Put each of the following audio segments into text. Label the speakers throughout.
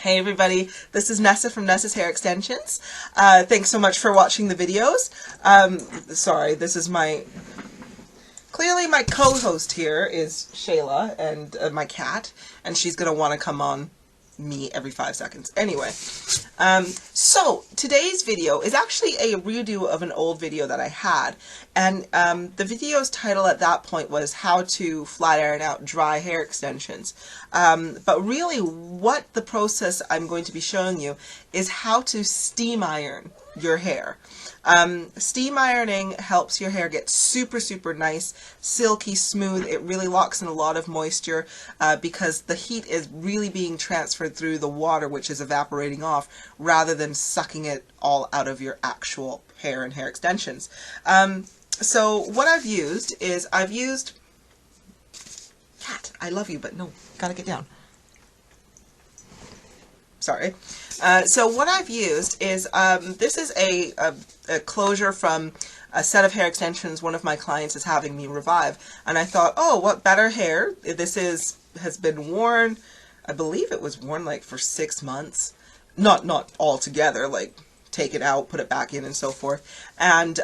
Speaker 1: Hey everybody, this is Nessa from Nessa's Hair Extensions. Thanks so much for watching the videos. Sorry, this is clearly my co-host here is Shayla, and my cat, and she's going to want to come on me every 5 seconds. Anyway, so today's video is actually a redo of an old video that I had, and the video's title at that point was how to flat iron out dry hair extensions. But really what the process I'm going to be showing you is how to steam iron your hair. Steam ironing helps your hair get super nice, silky smooth. It really locks in a lot of moisture because the heat is really being transferred through the water, which is evaporating off, rather than sucking it all out of your actual hair and hair extensions. So what I've used is cat, I love you, but no, gotta get down. Sorry. So what I've used is, this is a closure from a set of hair extensions one of my clients is having me revive. And I thought, oh, what better hair? This has been worn, I believe it was worn like for 6 months. Not all together, like take it out, put it back in and so forth. And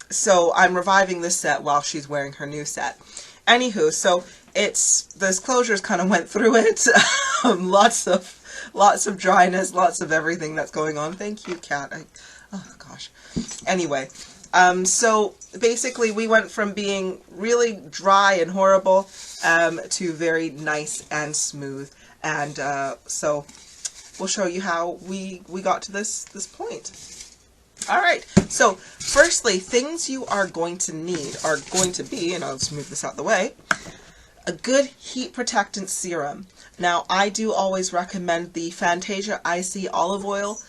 Speaker 1: so I'm reviving this set while she's wearing her new set. Anywho, so this closures kind of went through it. Lots of dryness, lots of everything that's going on. Thank you, cat. Oh gosh. Anyway, so basically we went from being really dry and horrible to very nice and smooth. And so we'll show you how we got to this point. All right. So firstly, things you are going to need are going to be, and I'll just move this out of the way, a good heat protectant serum. Now, I do always recommend the Fantasia Icy Olive Oil.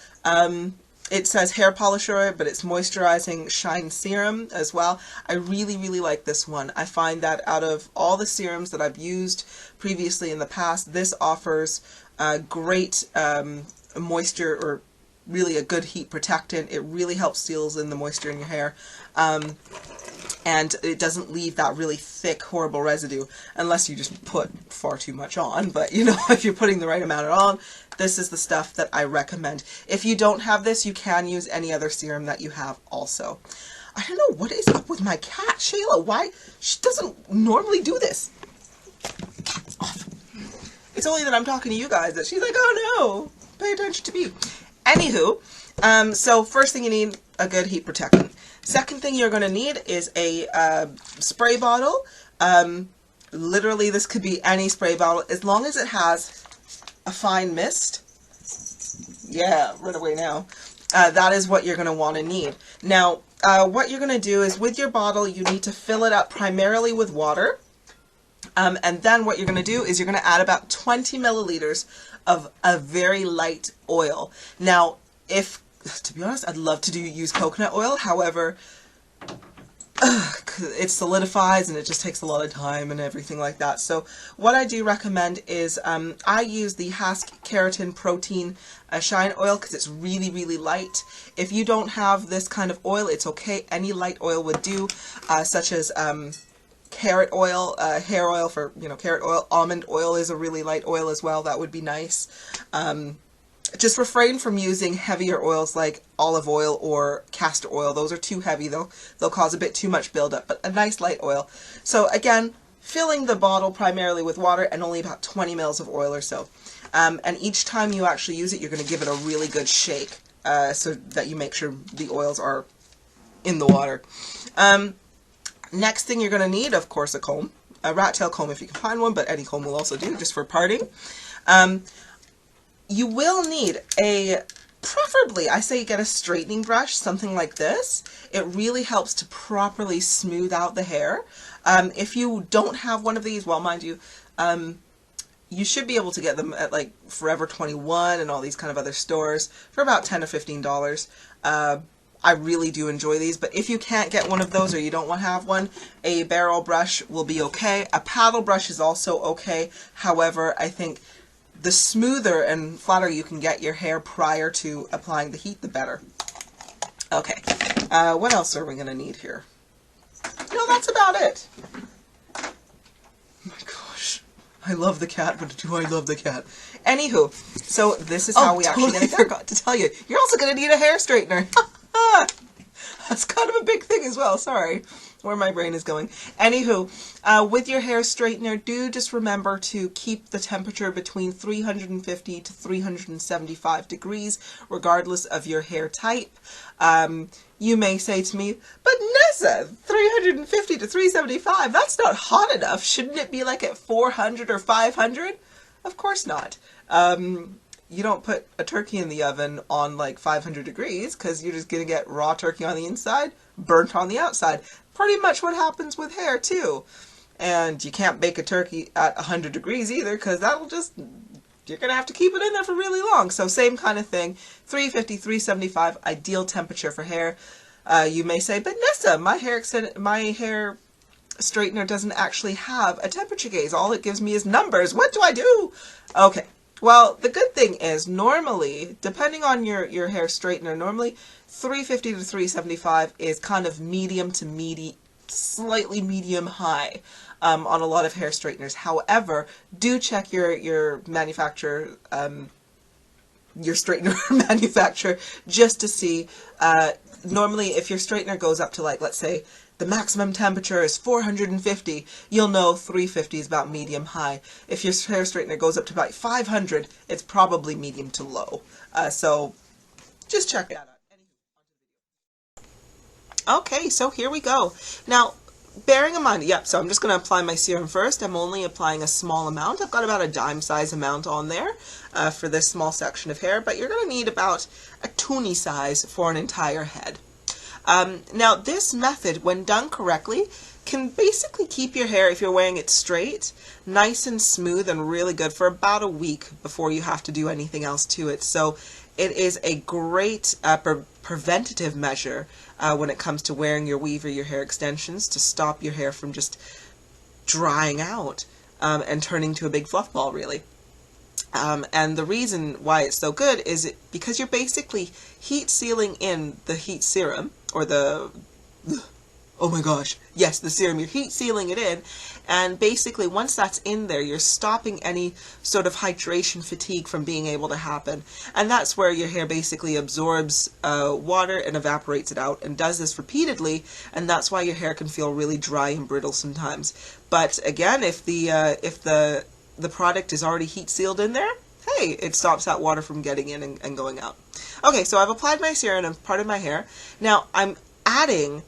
Speaker 1: It says hair polisher, but it's moisturizing shine serum as well. I really like this one. I find that out of all the serums that I've used previously in the past, this offers great moisture, or really a good heat protectant. It really helps seals in the moisture in your hair. And it doesn't leave that really thick, horrible residue, unless you just put far too much on. But, you know, if you're putting the right amount on, this is the stuff that I recommend. If you don't have this, you can use any other serum that you have also. I don't know, what is up with my cat, Shayla? Why? She doesn't normally do this. Cat's off. It's only that I'm talking to you guys that she's like, oh no, pay attention to me. Anywho, so first thing you need, a good heat protectant. Second thing you're going to need is a spray bottle. Literally, this could be any spray bottle, as long as it has a fine mist. Yeah, right away now. That is what you're going to want to need. Now, what you're going to do is with your bottle, you need to fill it up primarily with water. And then what you're going to do is you're going to add about 20 milliliters of a very light oil. Now, to be honest, I'd love to use coconut oil. However, it solidifies and it just takes a lot of time and everything like that. So what I do recommend is I use the Hask Keratin Protein Shine Oil because it's really light. If you don't have this kind of oil, it's okay. Any light oil would do, such as carrot oil, hair oil for, carrot oil. Almond oil is a really light oil as well. That would be nice. Just refrain from using heavier oils like olive oil or castor oil. Those are too heavy. They'll cause a bit too much buildup, but a nice light oil. So again, filling the bottle primarily with water and only about 20 mils of oil or so. And each time you actually use it, you're going to give it a really good shake so that you make sure the oils are in the water. Next thing you're going to need, of course, a comb. A rat tail comb if you can find one, but any comb will also do, just for parting. You will need preferably, I say get a straightening brush, something like this. It really helps to properly smooth out the hair. If you don't have one of these, well, mind you, you should be able to get them at like Forever 21 and all these kind of other stores for about $10 or $15. I really do enjoy these, but if you can't get one of those or you don't want to have one, a barrel brush will be okay. A paddle brush is also okay. However, I think the smoother and flatter you can get your hair prior to applying the heat, the better. Okay, what else are we going to need here? No, that's about it. Oh my gosh. I love the cat, but do I love the cat? Anywho, so this is how we actually... I forgot to tell you. You're also going to need a hair straightener. That's kind of a big thing as well. Sorry. Where my brain is going. Anywho, with your hair straightener, do just remember to keep the temperature between 350 to 375 degrees, regardless of your hair type. You may say to me, but Nessa, 350 to 375, that's not hot enough. Shouldn't it be like at 400 or 500? Of course not. You don't put a turkey in the oven on like 500 degrees because you're just going to get raw turkey on the inside, burnt on the outside. Pretty much what happens with hair too. And you can't bake a turkey at 100 degrees either because that'll just, you're going to have to keep it in there for really long. So same kind of thing, 350, 375, ideal temperature for hair. You may say, but Nessa, my hair straightener doesn't actually have a temperature gauge. All it gives me is numbers. What do I do? Okay. Well, the good thing is normally, depending on your hair straightener, normally 350 to 375 is kind of medium to slightly medium high on a lot of hair straighteners. However, do check your manufacturer, your straightener manufacturer, just to see. Normally, if your straightener goes up to, like, let's say, the maximum temperature is 450, you'll know 350 is about medium high. If your hair straightener goes up to about 500, it's probably medium to low. So just check that out. Okay, so here we go. Now, bearing in mind, so I'm just going to apply my serum first. I'm only applying a small amount. I've got about a dime size amount on there for this small section of hair, but you're going to need about a toonie size for an entire head. Now this method, when done correctly, can basically keep your hair, if you're wearing it straight, nice and smooth and really good for about a week before you have to do anything else to it. So it is a great preventative measure when it comes to wearing your weave or your hair extensions to stop your hair from just drying out and turning to a big fluff ball, really. And the reason why it's so good is because you're basically heat sealing in the heat serum, or the, oh my gosh, yes, the serum, you're heat sealing it in, and basically once that's in there, you're stopping any sort of hydration fatigue from being able to happen. And that's where your hair basically absorbs water and evaporates it out, and does this repeatedly, and that's why your hair can feel really dry and brittle sometimes. But again, if the product is already heat sealed in there, hey, it stops that water from getting in and going out. Okay, so I've applied my serum and part of my hair. Now I'm adding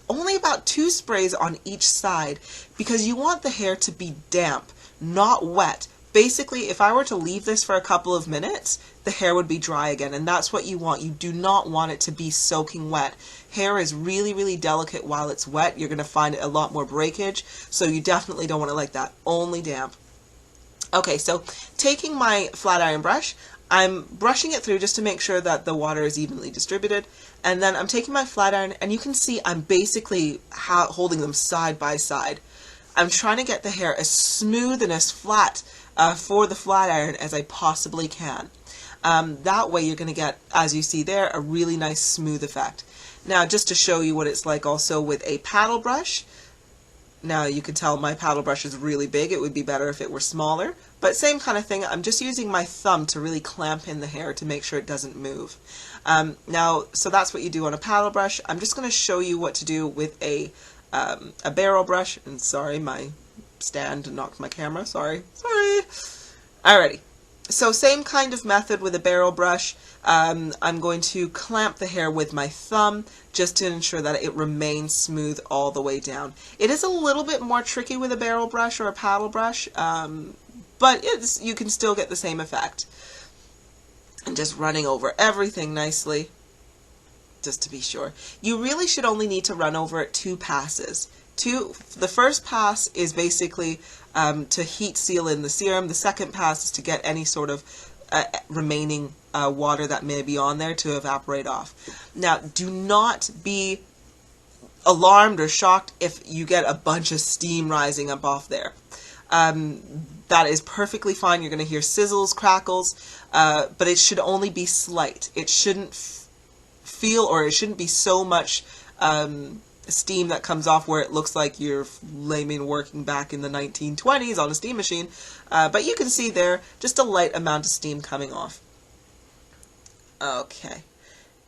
Speaker 1: only about 2 sprays on each side because you want the hair to be damp, not wet. Basically, if I were to leave this for a couple of minutes, the hair would be dry again, and that's what you want. You do not want it to be soaking wet. Hair is really, really delicate while it's wet. You're going to find a lot more breakage, so you definitely don't want it like that. Only damp. Okay, so taking my flat iron brush, I'm brushing it through just to make sure that the water is evenly distributed, and then I'm taking my flat iron, and you can see I'm basically holding them side by side. I'm trying to get the hair as smooth and as flat for the flat iron as I possibly can. That way you're going to get, as you see there, a really nice smooth effect. Now, just to show you what it's like also with a paddle brush, now you can tell my paddle brush is really big. It would be better if it were smaller, but same kind of thing. I'm just using my thumb to really clamp in the hair to make sure it doesn't move. Now, so that's what you do on a paddle brush. I'm just going to show you what to do with a barrel brush. And sorry, my stand knocked my camera. Sorry. Alrighty. So same kind of method with a barrel brush. I'm going to clamp the hair with my thumb just to ensure that it remains smooth all the way down. It is a little bit more tricky with a barrel brush or a paddle brush, but you can still get the same effect. And just running over everything nicely, just to be sure. You really should only need to run over it 2 passes. The first pass is basically to heat seal in the serum. The second pass is to get any sort of remaining water that may be on there to evaporate off. Now, do not be alarmed or shocked if you get a bunch of steam rising up off there. That is perfectly fine. You're going to hear sizzles, crackles, but it should only be slight. It shouldn't feel, or it shouldn't be so much steam that comes off where it looks like you're layman working back in the 1920s on a steam machine. But you can see there just a light amount of steam coming off. Okay,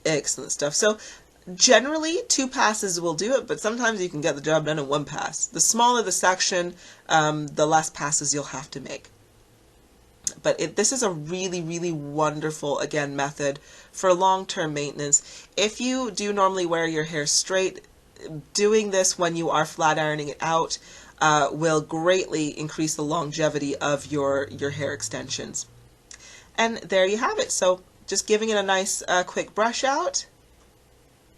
Speaker 1: excellent stuff. So generally 2 passes will do it, but sometimes you can get the job done in 1 pass. The smaller the section, the less passes you'll have to make. But this is a really, really wonderful, again, method for long-term maintenance. If you do normally wear your hair straight, doing this when you are flat ironing it out will greatly increase the longevity of your hair extensions. And there you have it. So just giving it a nice quick brush out.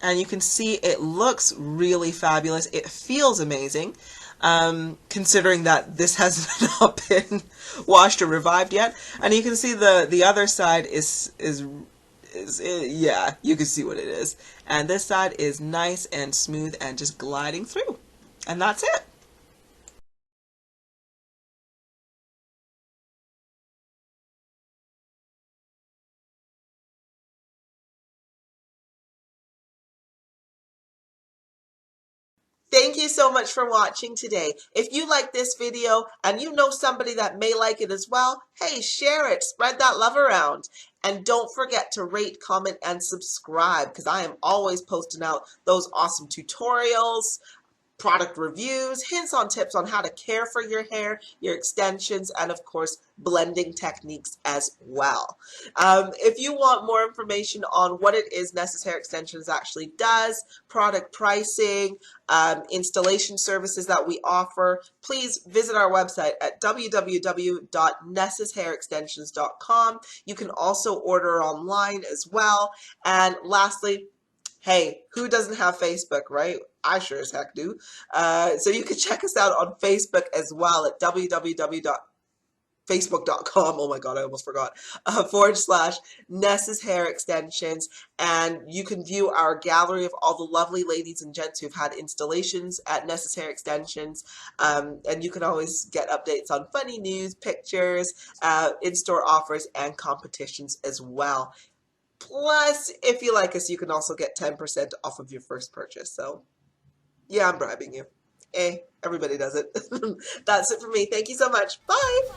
Speaker 1: And you can see it looks really fabulous. It feels amazing, considering that this has not been washed or revived yet. And you can see the other side is yeah, you can see what it is. And this side is nice and smooth and just gliding through. And that's it. Thank you so much for watching today. If you like this video and you know somebody that may like it as well, hey, share it, spread that love around. And don't forget to rate, comment, and subscribe, because I am always posting out those awesome tutorials, product reviews, hints on tips on how to care for your hair, your extensions, and of course, blending techniques as well. If you want more information on what it is Nessa's Hair Extensions actually does, product pricing, installation services that we offer, please visit our website at www.nessashairextensions.com. You can also order online as well. And lastly, hey, who doesn't have Facebook, right? I sure as heck do. So you can check us out on Facebook as well at www.facebook.com. Oh my God, I almost forgot. / Nessa's Hair Extensions. And you can view our gallery of all the lovely ladies and gents who've had installations at Nessa's Hair Extensions. And you can always get updates on funny news, pictures, in-store offers, and competitions as well. Plus, if you like us, you can also get 10% off of your first purchase. So, yeah, I'm bribing you. Everybody does it. That's it for me. Thank you so much. Bye.